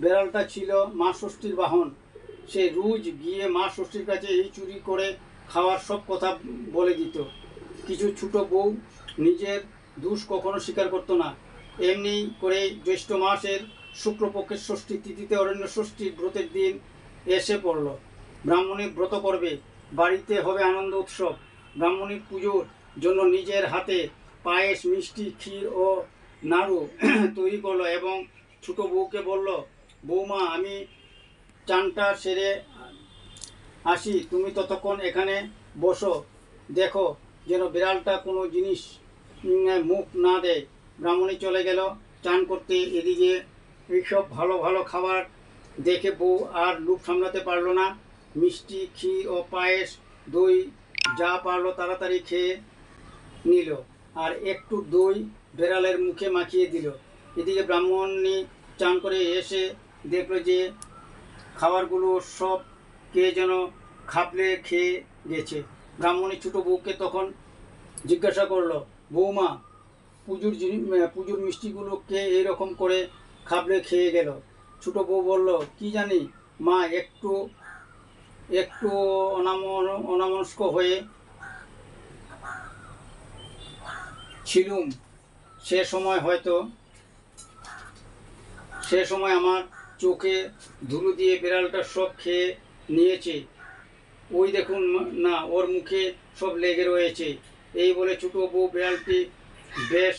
বেড়ালটা ছিল মা ষষ্ঠীর বাহন। সে রোজ গিয়ে মা ষষ্ঠীর কাছে এই চুরি করে খাওয়ার সব কথা বলে দিত। কিছু ছোট বউ নিজের দোষ কখনো স্বীকার করতো না। এমনি করে জ্যৈষ্ঠ মাসের শুক্লপক্ষের ষষ্ঠী তিথিতে অরণ্য ষষ্ঠীর ব্রতের দিন এসে পড়ল। ব্রাহ্মণী ব্রত করবে, বাড়িতে হবে আনন্দ উৎসব। ব্রাহ্মণী পুজোর জন্য নিজের হাতে পায়েস, মিষ্টি, ক্ষীর ও নাড়ু তৈরি করলো এবং ছোট বউকে বলল, বৌমা, আমি চানটা সেরে আসি, তুমি ততক্ষণ এখানে বসো, দেখো যেন বিড়ালটা কোনো জিনিস মুখ না দেয়। ব্রাহ্মণী চলে গেল চান করতে। এদিকে এইসব ভালো ভালো খাবার দেখে বউ আর লোভ সামলাতে পারলো না। মিষ্টি, ক্ষীর ও পায়েস, দই যা পারলো তাড়াতাড়ি খেয়ে নিল, আর একটু দই বেড়ালের মুখে মাখিয়ে দিল। এদিকে ব্রাহ্মণী চান করে এসে দেখলো যে খাবারগুলো সব কে যেন খাবলে খেয়ে গেছে। ব্রাহ্মণী ছোটো বউকে তখন জিজ্ঞাসা করলো, বৌমা, পুজোর মিষ্টিগুলো কে এইরকম করে খাবলে খেয়ে গেল? ছোটো বউ বলল, কি জানি মা, একটু একটু অনামনস্ক হয়ে ছিলুম, সে সময় আমার চোখে ধুলো দিয়ে বিড়ালটা সব খেয়ে নিয়েছে। ওই দেখুন না, ওর মুখে সব লেগে রয়েছে। এই বলে ছোটো বউ বিড়ালটি বেশ